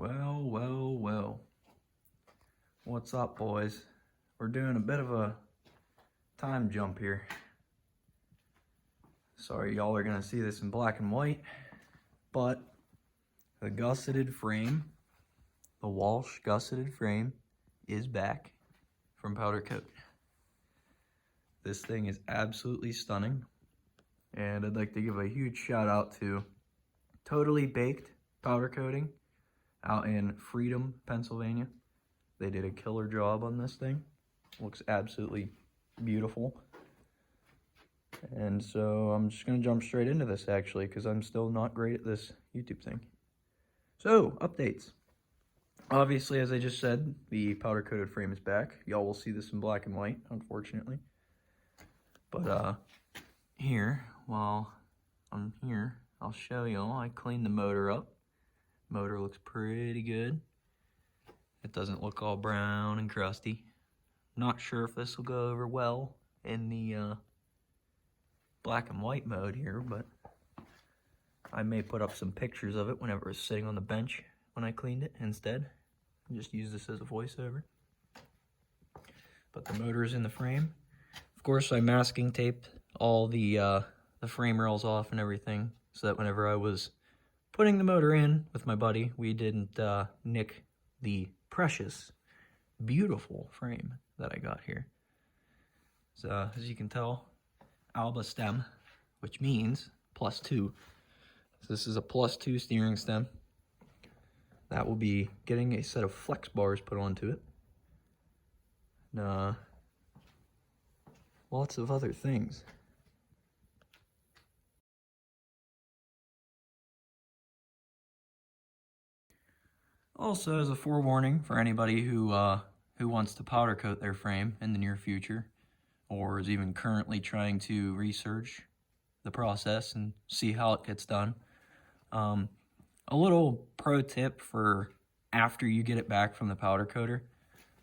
Well. What's up, boys? We're doing a bit of a time jump here. Sorry, y'all are gonna see this in black and white, but the gusseted frame, the Walsh gusseted frame, is back from powder coat. This thing is absolutely stunning, and I'd like to give a huge shout out to Totally Baked Powder Coating out in Freedom, Pennsylvania. They did a killer job on this thing. Looks absolutely beautiful. And so I'm just gonna jump straight into this actually, because I'm still not great at this YouTube thing. So, updates. Obviously, as I just said, the powder coated frame is back. Y'all will see this in black and white, unfortunately. But here, while I'm here, I'll show y'all. I cleaned the motor up. Motor looks pretty good. It doesn't look all brown and crusty. Not sure if this will go over well in the black and white mode here, but I may put up some pictures of it whenever it's sitting on the bench when I cleaned it instead. And just use this as a voiceover. But the motor is in the frame. Of course, I masking taped all the frame rails off and everything, so that whenever I was putting the motor in with my buddy, we didn't nick the precious, beautiful frame that I got here. So, as you can tell, Alba stem, which means +2. So this is a +2 steering stem. That will be getting a set of flex bars put onto it. And, lots of other things. Also, as a forewarning for anybody who wants to powder coat their frame in the near future, or is even currently trying to research the process and see how it gets done, a little pro tip for after you get it back from the powder coater: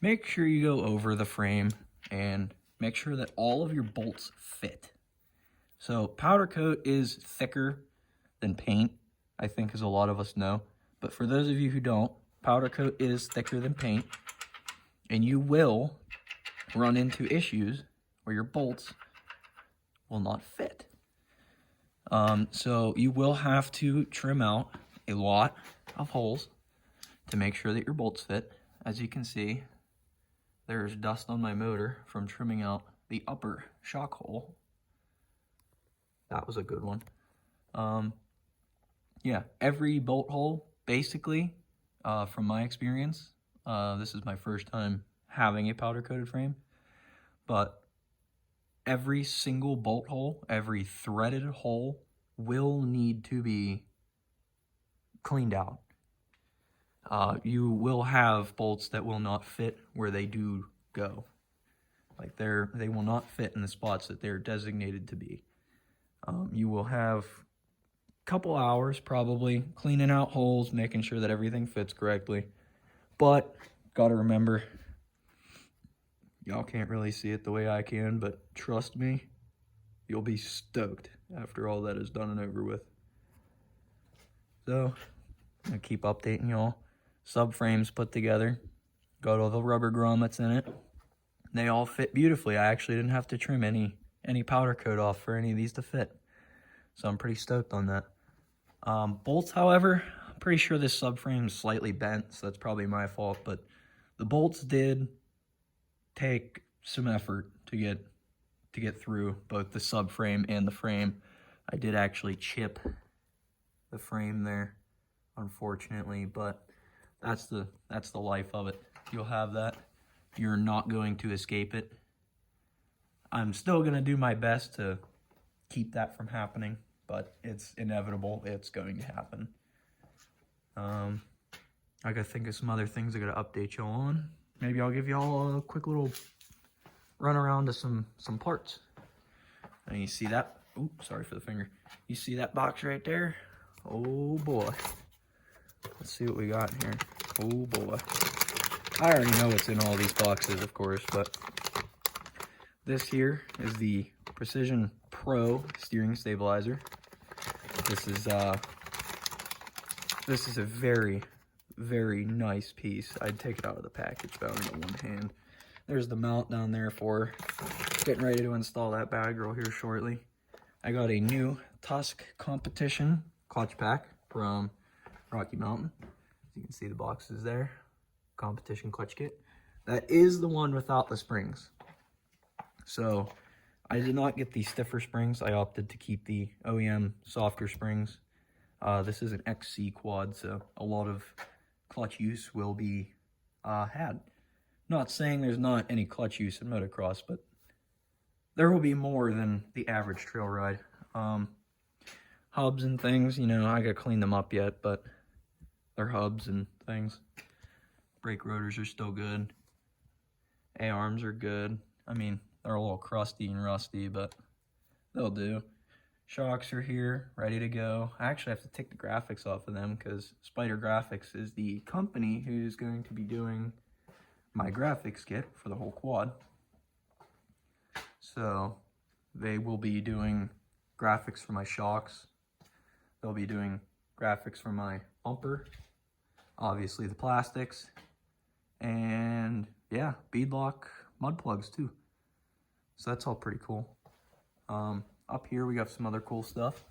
make sure you go over the frame and make sure that all of your bolts fit. So powder coat is thicker than paint, I think, as a lot of us know. But for those of you who don't, powder coat is thicker than paint, and you will run into issues where your bolts will not fit. So you will have to trim out a lot of holes to make sure that your bolts fit. As you can see, there's dust on my motor from trimming out the upper shock hole. That was a good one. Yeah, every bolt hole, basically, from my experience, this is my first time having a powder coated frame, but every single bolt hole, every threaded hole will need to be cleaned out. You will have bolts that will not fit where they do go. Like they will not fit in the spots that they're designated to be. You will have couple hours probably cleaning out holes, making sure that everything fits correctly. But gotta remember, y'all can't really see it the way I can, but trust me, you'll be stoked after all that is done and over with. So I'm gonna keep updating y'all. Subframes put together, got all the rubber grommets in it. They all fit beautifully. I actually didn't have to trim any powder coat off for any of these to fit, so I'm pretty stoked on that. Bolts, however, I'm pretty sure this subframe is slightly bent, so that's probably my fault, but the bolts did take some effort to get through both the subframe and the frame. I did actually chip the frame there, unfortunately, but that's the life of it. You'll have that. You're not going to escape it. I'm still going to do my best to keep that from happening, but it's inevitable. It's going to happen. I gotta think of some other things I gotta update y'all on. Maybe I'll give y'all a quick little run around to some parts. And you see that? Oops, sorry for the finger. You see that box right there? Oh boy. Let's see what we got here. Oh boy. I already know what's in all these boxes, of course, but this here is the Precision Pro steering stabilizer. This is a very, very nice piece. I'd take it out of the package, but only got one hand. There's the mount down there for getting ready to install that bad girl here shortly. I got a new Tusk Competition clutch pack from Rocky Mountain. As you can see, the box is there. Competition clutch kit. That is the one without the springs. So I did not get the stiffer springs. I opted to keep the OEM softer springs. This is an XC quad, so a lot of clutch use will be had. Not saying there's not any clutch use in motocross, but there will be more than the average trail ride. Hubs and things, you know, I gotta clean them up yet, but they're hubs and things. Brake rotors are still good. A-arms are good. I mean, they're a little crusty and rusty, but they'll do. Shocks are here, ready to go. I actually have to take the graphics off of them because Spider Graphics is the company who's going to be doing my graphics kit for the whole quad. So they will be doing graphics for my shocks. They'll be doing graphics for my bumper, obviously the plastics, and yeah, beadlock mud plugs too. So that's all pretty cool. Up here we got some other cool stuff.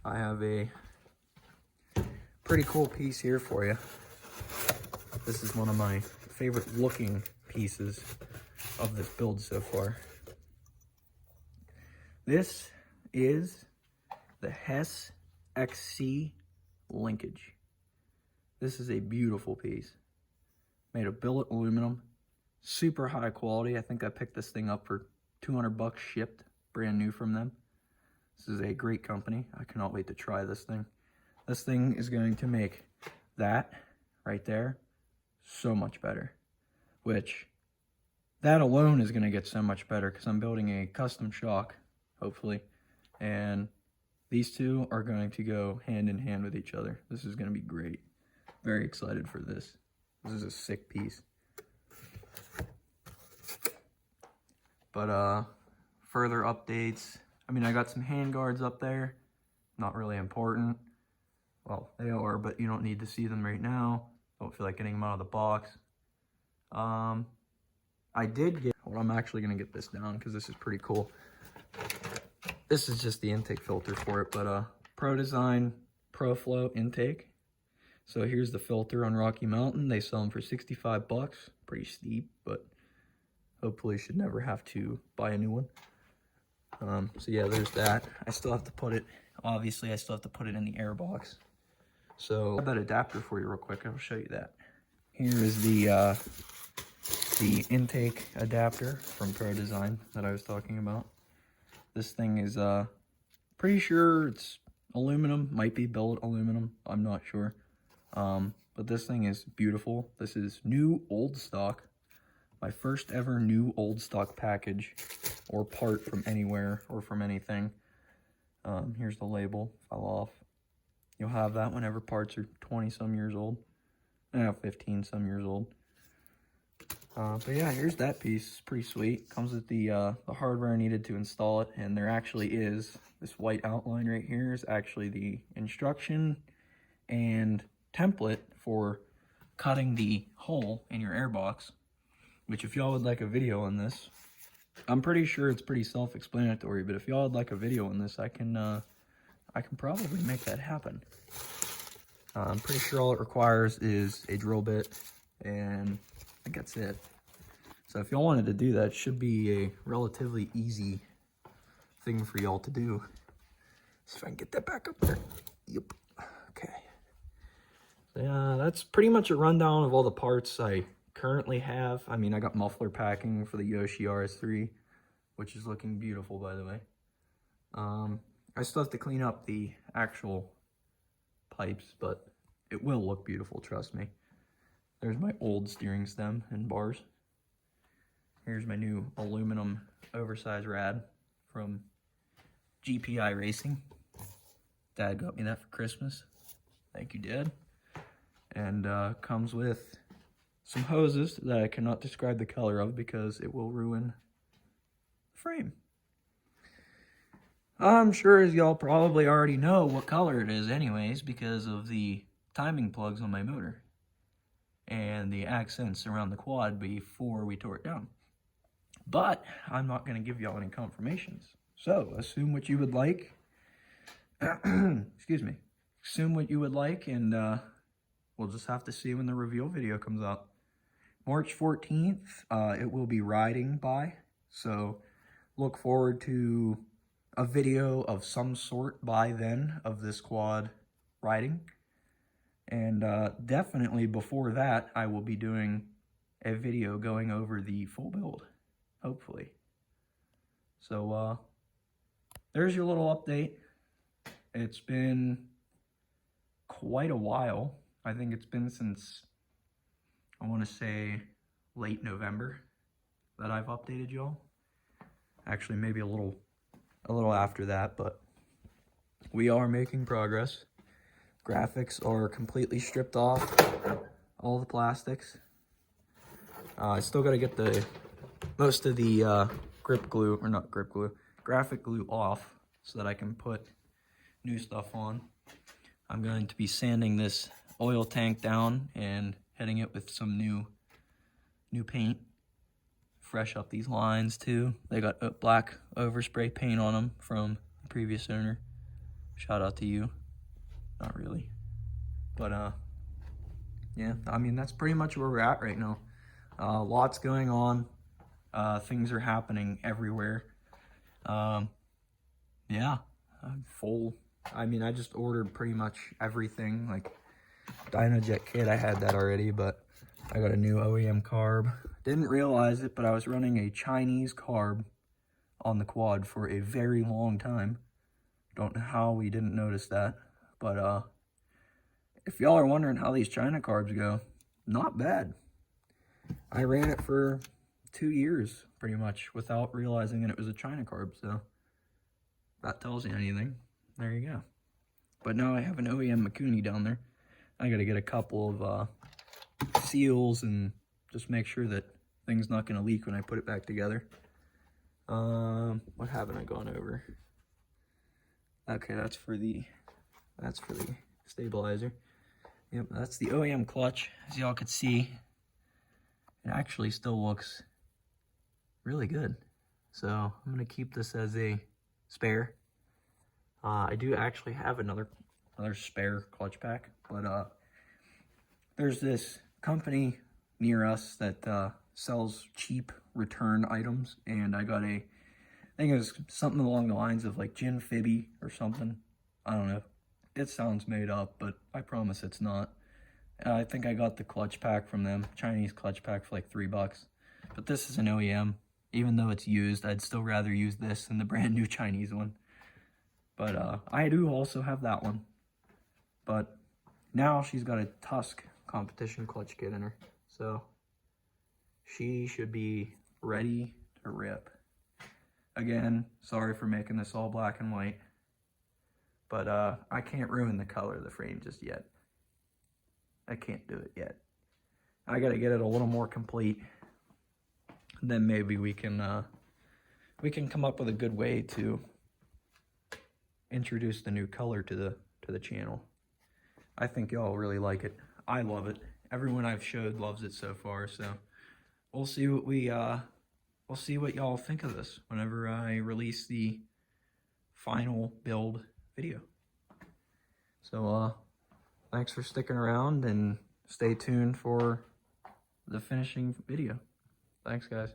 I have a pretty cool piece here for you. This is one of my favorite looking pieces of this build so far. This is the Hess XC linkage. This is a beautiful piece. Made of billet aluminum, super high quality. I think I picked this thing up for 200 bucks shipped, brand new from them. This is a great company. I cannot wait to try this thing. This thing is going to make that right there so much better, which that alone is going to get so much better because I'm building a custom shock, hopefully, and these two are going to go hand in hand with each other. This is going to be great. Very excited for this. This is a sick piece. But further updates. I mean, I got some hand guards up there. Not really important. Well, they are, but you don't need to see them right now. Don't feel like getting them out of the box. I did get, well, I'm actually going to get this down because this is pretty cool. This is just the intake filter for it, but Pro Design Pro Flow intake. So here's the filter on Rocky Mountain. They sell them for 65 bucks. Pretty steep, but hopefully should never have to buy a new one. So yeah, there's that. I still have to put it, obviously I still have to put it in the air box. So I have that adapter for you real quick. I'll show you that. Here is the intake adapter from Pro Design that I was talking about. This thing is pretty sure it's aluminum, might be billet aluminum, I'm not sure. But this thing is beautiful. This is new old stock. My first ever new old stock package or part from anywhere or from anything. Here's the label, fell off. You'll have that whenever parts are 20 some years old. 15 some years old. But yeah, here's that piece. It's pretty sweet. Comes with the hardware needed to install it, and there actually is this white outline right here is actually the instruction and template for cutting the hole in your airbox. Which, if y'all would like a video on this, I'm pretty sure it's pretty self-explanatory. But if y'all would like a video on this, I can probably make that happen. I'm pretty sure all it requires is a drill bit, and I think that's it. So if y'all wanted to do that, it should be a relatively easy thing for y'all to do. See if I can get that back up there. Yep. Okay. So yeah, that's pretty much a rundown of all the parts I currently have. I mean, I got muffler packing for the Yoshi RS3, which is looking beautiful, by the way. I still have to clean up the actual pipes, but it will look beautiful, trust me. There's my old steering stem and bars. Here's my new aluminum oversized rad from GPI Racing. Dad got me that for Christmas. Thank you, Dad. And comes with some hoses that I cannot describe the color of because it will ruin the frame. I'm sure as y'all probably already know what color it is anyways because of the timing plugs on my motor and the accents around the quad before we tore it down. But I'm not going to give y'all any confirmations. So assume what you would like. Excuse me. Assume what you would like, and we'll just have to see when the reveal video comes out. March 14th, it will be riding by. So look forward to a video of some sort by then of this quad riding. And definitely before that, I will be doing a video going over the full build, hopefully. So there's your little update. It's been quite a while. I think it's been since, I want to say, late November that I've updated y'all. Actually, maybe a little after that, but we are making progress. Graphics are completely stripped off, all the plastics. I still got to get most of the graphic glue off so that I can put new stuff on. I'm going to be sanding this oil tank down and heading it with some new paint. Fresh up these lines too. They got black overspray paint on them from the previous owner. Shout out to you. Not really, but yeah, I mean, that's pretty much where we're at right now. Lots going on. Things are happening everywhere. Yeah, I'm full. I mean, I just ordered pretty much everything. Like DynoJet kit, I had that already, but I got a new OEM carb. Didn't realize it, but I was running a Chinese carb on the quad for a very long time. Don't know how we didn't notice that. But if y'all are wondering how these China carbs go, not bad. I ran it for 2 years, pretty much, without realizing that it was a China carb. So that tells you anything. There you go. But now I have an OEM Mikuni down there. I got to get a couple of seals and just make sure that thing's not going to leak when I put it back together. What haven't I gone over? Okay, that's for the stabilizer. Yep, that's the OEM clutch. As y'all could see, it actually still looks really good. So I'm gonna keep this as a spare. I do actually have another spare clutch pack, but there's this company near us that sells cheap return items, and I got I think it was something along the lines of like Gin Fibby or something. I don't know. It sounds made up, but I promise it's not. I think I got the clutch pack from them, Chinese clutch pack, for like $3. But this is an OEM. Even though it's used, I'd still rather use this than the brand new Chinese one. But I do also have that one. But now she's got a Tusk competition clutch kit in her. So she should be ready to rip. Again, sorry for making this all black and white. But I can't ruin the color of the frame just yet. I can't do it yet. I gotta get it a little more complete. Then maybe we can come up with a good way to introduce the new color to the channel. I think y'all really like it. I love it. Everyone I've showed loves it so far. So we'll see what we'll see what y'all think of this whenever I release the final build video. So thanks for sticking around, and stay tuned for the finishing video. Thanks, guys.